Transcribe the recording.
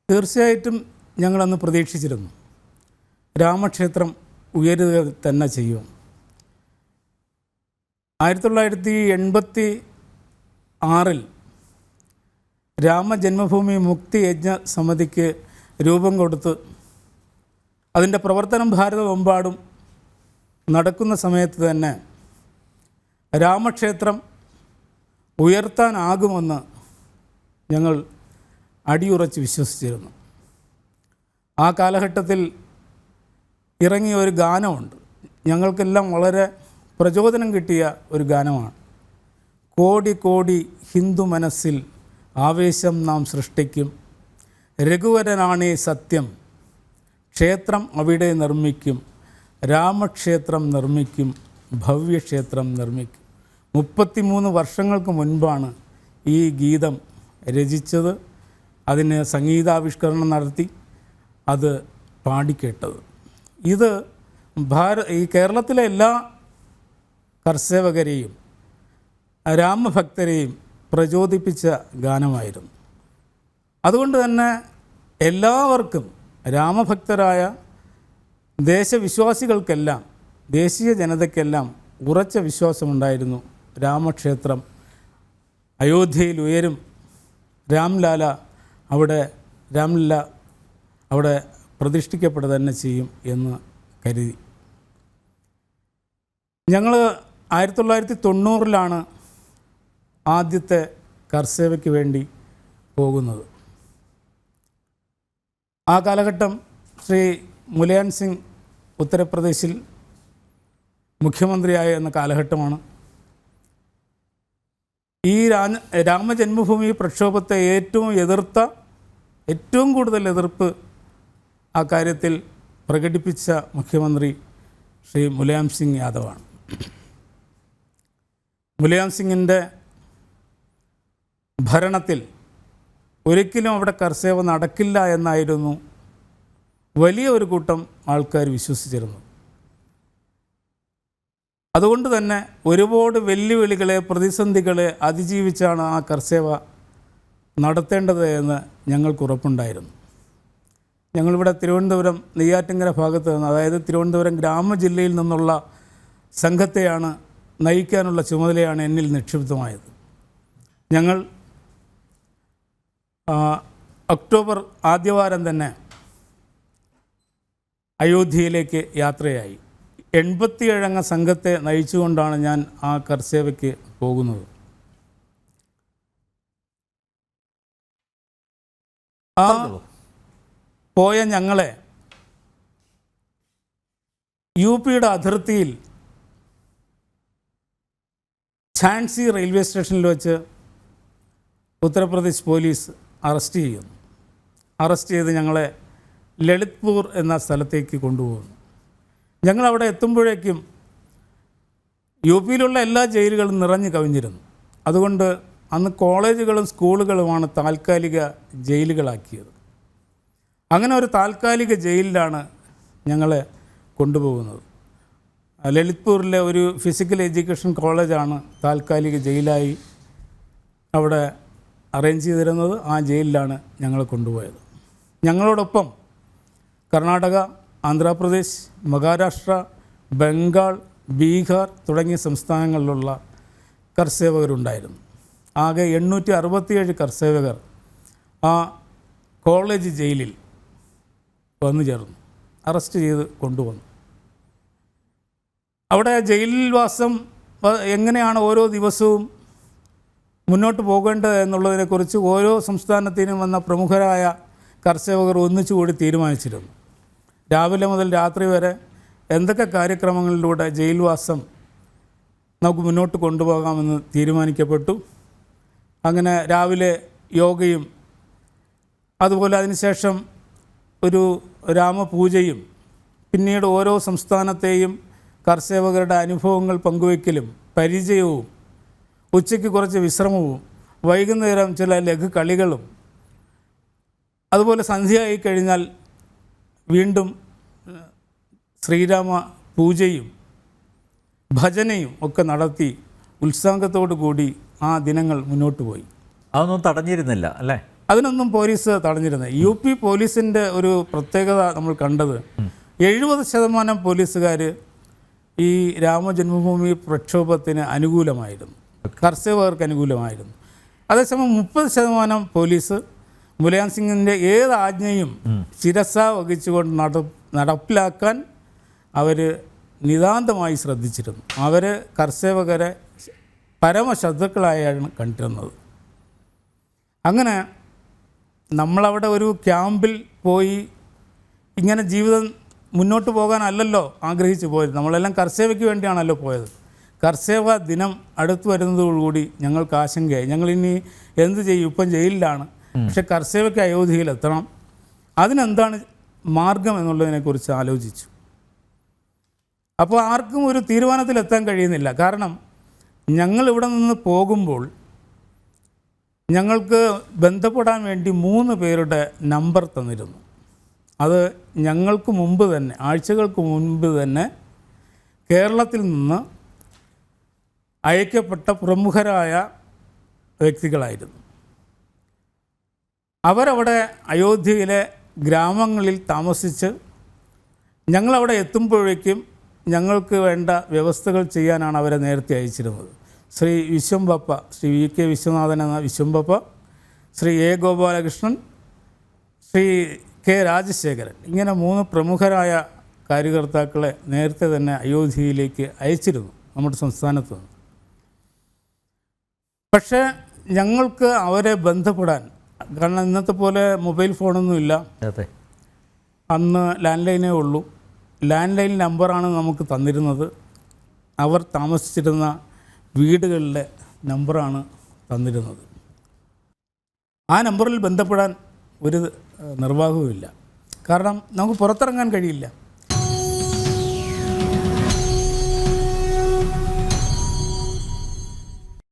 തീർച്ചയായിട്ടും ഞങ്ങളന്ന് പ്രതീക്ഷിച്ചിരുന്നു രാമക്ഷേത്രം ഉയരുക തന്നെ ചെയ്യും. 1986 രാമജന്മഭൂമി മുക്തി യജ്ഞ സമിതിക്ക് രൂപം കൊടുത്ത് അതിൻ്റെ പ്രവർത്തനം ഭാരതമെമ്പാടും നടക്കുന്ന സമയത്ത് തന്നെ രാമക്ഷേത്രം ഉയർത്താനാകുമെന്ന് ഞങ്ങൾ അടിയുറച്ച് വിശ്വസിച്ചിരുന്നു. ആ കാലഘട്ടത്തിൽ ഇറങ്ങിയ ഒരു ഗാനമുണ്ട്, ഞങ്ങൾക്കെല്ലാം വളരെ പ്രചോദനം കിട്ടിയ ഒരു ഗാനമാണ്. കോടി കോടി ഹിന്ദു മനസ്സിൽ ആവേശം നാം സൃഷ്ടിക്കും, രഘുവരനാണേ സത്യം, ക്ഷേത്രം അവിടെ നിർമ്മിക്കും, രാമക്ഷേത്രം നിർമ്മിക്കും, ഭവ്യക്ഷേത്രം നിർമ്മിക്കും. 33 വർഷങ്ങൾക്ക് മുൻപാണ് ഈ ഗീതം രചിച്ചത്, അതിന് സംഗീതാവിഷ്കരണം നടത്തി അത് പാടിക്കേട്ടത്. ഇത് ഈ കേരളത്തിലെ എല്ലാ കർഷകരെയും രാമഭക്തരെയും പ്രചോദിപ്പിച്ച ഗാനമായിരുന്നു. അതുകൊണ്ട് തന്നെ എല്ലാവർക്കും, രാമഭക്തരായ ദേശവിശ്വാസികൾക്കെല്ലാം, ദേശീയ ജനതയ്ക്കെല്ലാം ഉറച്ച വിശ്വാസമുണ്ടായിരുന്നു രാമക്ഷേത്രം അയോധ്യയിൽ ഉയരും, രാംലല്ല അവിടെ പ്രതിഷ്ഠിക്കപ്പെടുക തന്നെ ചെയ്യും എന്ന് കരുതി. ഞങ്ങൾ 1990 ആദ്യത്തെ കർസേവയ്ക്ക് വേണ്ടി പോകുന്നത്. ആ കാലഘട്ടം ശ്രീ മുലായം സിംഗ് ഉത്തർപ്രദേശിൽ മുഖ്യമന്ത്രിയായ എന്ന കാലഘട്ടമാണ്. ഈ രാമജന്മഭൂമി പ്രക്ഷോഭത്തെ ഏറ്റവും കൂടുതൽ എതിർപ്പ് ആ കാര്യത്തിൽ പ്രകടിപ്പിച്ച മുഖ്യമന്ത്രി ശ്രീ മുലായം സിംഗ് യാദവാണ്. മുലായം സിംഗിൻ്റെ ഭരണത്തിൽ ഒരിക്കലും അവിടെ കർസേവ നടക്കില്ല എന്നായിരുന്നു വലിയ ഒരു കൂട്ടം ആൾക്കാർ വിശ്വസിച്ചിരുന്നു. അതുകൊണ്ട് തന്നെ ഒരുപാട് വെല്ലുവിളികളെ, പ്രതിസന്ധികളെ അതിജീവിച്ചാണ് ആ കർസേവ നടത്തേണ്ടത് എന്ന് ഞങ്ങൾക്ക് ഉറപ്പുണ്ടായിരുന്നു. ഞങ്ങളിവിടെ തിരുവനന്തപുരം നെയ്യാറ്റിൻകര ഭാഗത്ത് നിന്ന്, അതായത് തിരുവനന്തപുരം ഗ്രാമജില്ലയിൽ നിന്നുള്ള സംഘത്തെയാണ് നയിക്കാനുള്ള ചുമതലയാണ് എന്നിൽ നിക്ഷിപ്തമായത്. ഞങ്ങൾ ഒക്ടോബർ ആദ്യവാരം തന്നെ അയോധ്യയിലേക്ക് യാത്രയായി. 87 അംഗ സംഘത്തെ നയിച്ചുകൊണ്ടാണ് ഞാൻ ആ കർസേവയ്ക്ക് പോകുന്നത്. ആ പോയ ഞങ്ങളെ യുപിയുടെ അതിർത്തിയിൽ ഝാൻസി റെയിൽവേ സ്റ്റേഷനിൽ വെച്ച് ഉത്തർപ്രദേശ് പോലീസ് അറസ്റ്റ് ചെയ്യുന്നു. അറസ്റ്റ് ചെയ്ത് ഞങ്ങളെ ലളിത്പൂർ എന്ന സ്ഥലത്തേക്ക് കൊണ്ടുപോകുന്നു. ഞങ്ങളവിടെ എത്തുമ്പോഴേക്കും യുപിയിലുള്ള എല്ലാ ജയിലുകളും നിറഞ്ഞു കവിഞ്ഞിരുന്നു. അതുകൊണ്ട് അന്ന് കോളേജുകളും സ്കൂളുകളുമാണ് താൽക്കാലിക ജയിലുകളാക്കിയത്. അങ്ങനെ ഒരു താൽക്കാലിക ജയിലിലാണ് ഞങ്ങളെ കൊണ്ടുപോകുന്നത്. ലളിത്പൂരിലെ ഒരു ഫിസിക്കൽ എഡ്യൂക്കേഷൻ കോളേജാണ് താൽക്കാലിക ജയിലായി അവിടെ അറേഞ്ച് ചെയ്തിരുന്നത്. ആ ജയിലിലാണ് ഞങ്ങളെ കൊണ്ടുപോയത്. ഞങ്ങളോടൊപ്പം കർണാടക, ആന്ധ്രാപ്രദേശ്, മഹാരാഷ്ട്ര, ബംഗാൾ, ബീഹാർ തുടങ്ങിയ സംസ്ഥാനങ്ങളിലുള്ള കർസേവകരുണ്ടായിരുന്നു. ആകെ 867 കർസേവകർ ആ കോളേജ് ജയിലിൽ വന്നു ചേർന്നു, അറസ്റ്റ് ചെയ്ത് കൊണ്ടുവന്നു. അവിടെ ജയിലിൽ വാസം എങ്ങനെയാണ് ഓരോ ദിവസവും മുന്നോട്ട് പോകേണ്ടത് എന്നുള്ളതിനെക്കുറിച്ച് ഓരോ സംസ്ഥാനത്തിനും വന്ന പ്രമുഖരായ കർഷകർ ഒന്നിച്ചുകൂടി തീരുമാനിച്ചിരുന്നു. രാവിലെ മുതൽ രാത്രി വരെ എന്തൊക്കെ കാര്യക്രമങ്ങളിലൂടെ ജയിൽവാസം നമുക്ക് മുന്നോട്ട് കൊണ്ടുപോകാമെന്ന് തീരുമാനിക്കപ്പെട്ടു. അങ്ങനെ രാവിലെ യോഗയും അതുപോലെ അതിനുശേഷം ഒരു രാമപൂജയും പിന്നീട് ഓരോ സംസ്ഥാനത്തെയും കർഷകരുടെ അനുഭവങ്ങൾ പങ്കുവയ്ക്കലും പരിചയവും ഉച്ചയ്ക്ക് കുറച്ച് വിശ്രമവും വൈകുന്നേരം ചില ലഘു കളികളും അതുപോലെ സന്ധ്യയായി കഴിഞ്ഞാൽ വീണ്ടും ശ്രീരാമ പൂജയും ഭജനയും ഒക്കെ നടത്തി ഉത്സാഹത്തോടു കൂടി ആ ദിനങ്ങൾ മുന്നോട്ട് പോയി. അതൊന്നും തടഞ്ഞിരുന്നില്ല അല്ലേ? അതിനൊന്നും പോലീസ് തടഞ്ഞിരുന്നത്. UP പോലീസിൻ്റെ ഒരു പ്രത്യേകത നമ്മൾ കണ്ടത് 70% പോലീസുകാർ ഈ രാമജന്മഭൂമി പ്രക്ഷോഭത്തിന് അനുകൂലമായിരുന്നു, കർഷകർക്ക് അനുകൂലമായിരുന്നു. അതേസമയം 30% പോലീസ് മുലായം സിംഗിൻ്റെ ഏത് ആജ്ഞയും ശിരസ വഹിച്ചുകൊണ്ട് നടപ്പിലാക്കാൻ അവർ നിതാന്തമായി ശ്രദ്ധിച്ചിരുന്നു. അവർ കർഷകരെ പരമശത്രുക്കളായാണ് കണ്ടിരുന്നത്. അങ്ങനെ നമ്മളവിടെ ഒരു ക്യാമ്പിൽ പോയി ഇങ്ങനെ ജീവിതം മുന്നോട്ട് പോകാനല്ലല്ലോ ആഗ്രഹിച്ചു പോയത്. നമ്മളെല്ലാം കർഷകയ്ക്ക് വേണ്ടിയാണല്ലോ പോയത്. കർഷക ദിനം അടുത്തു വരുന്നതോടുകൂടി ഞങ്ങൾക്ക് ആശങ്കയായി. ഞങ്ങളിനി എന്ത് ചെയ്യും? ഇപ്പം ജയിലിലാണ്. പക്ഷെ കർഷകയ്ക്ക് അയോധ്യയിലെത്തണം. അതിനെന്താണ് മാർഗം എന്നുള്ളതിനെക്കുറിച്ച് ആലോചിച്ചു. അപ്പോൾ ആർക്കും ഒരു തീരുമാനത്തിലെത്താൻ കഴിയുന്നില്ല. കാരണം ഞങ്ങൾ ഇവിടെ നിന്ന് പോകുമ്പോൾ ഞങ്ങൾക്ക് ബന്ധപ്പെടാൻ വേണ്ടി 3 പേരുടെ നമ്പർ തന്നിരുന്നു. അത് ഞങ്ങൾക്ക് മുമ്പ് തന്നെ, ആഴ്ചകൾക്ക് മുൻപ് തന്നെ കേരളത്തിൽ നിന്ന് അയക്കപ്പെട്ട പ്രമുഖരായ വ്യക്തികളായിരുന്നു. അവരവിടെ അയോധ്യയിലെ ഗ്രാമങ്ങളിൽ താമസിച്ച് ഞങ്ങളവിടെ എത്തുമ്പോഴേക്കും ഞങ്ങൾക്ക് വേണ്ട വ്യവസ്ഥകൾ ചെയ്യാനാണ് അവരെ നേരത്തെ അയച്ചിരുന്നത്. ശ്രീ വിശ്വംബപ്പ, ശ്രീ VK വിശ്വനാഥൻ എന്ന വിശ്വംബപ്പ, ശ്രീ A ഗോപാലകൃഷ്ണൻ, ശ്രീ K രാജശേഖരൻ, ഇങ്ങനെ 3 പ്രമുഖരായ കാര്യകർത്താക്കളെ നേരത്തെ തന്നെ അയോധ്യയിലേക്ക് അയച്ചിരുന്നു നമ്മുടെ സംസ്ഥാനത്ത് നിന്ന്. പക്ഷേ ഞങ്ങൾക്ക് അവരെ ബന്ധപ്പെടാൻ, കാരണം ഇന്നത്തെ പോലെ മൊബൈൽ ഫോണൊന്നുമില്ല, അന്ന് ലാൻഡ് ലൈനേ ഉള്ളൂ. ലാൻഡ് ലൈൻ നമ്പറാണ് നമുക്ക് തന്നിരുന്നത്. അവർ താമസിച്ചിരുന്ന വീടുകളിലെ നമ്പറാണ് തന്നിരുന്നത്. ആ നമ്പറിൽ ബന്ധപ്പെടാൻ ഒരു നിർവാഹവുമില്ല. കാരണം നമുക്ക് പുറത്തിറങ്ങാൻ കഴിയില്ല.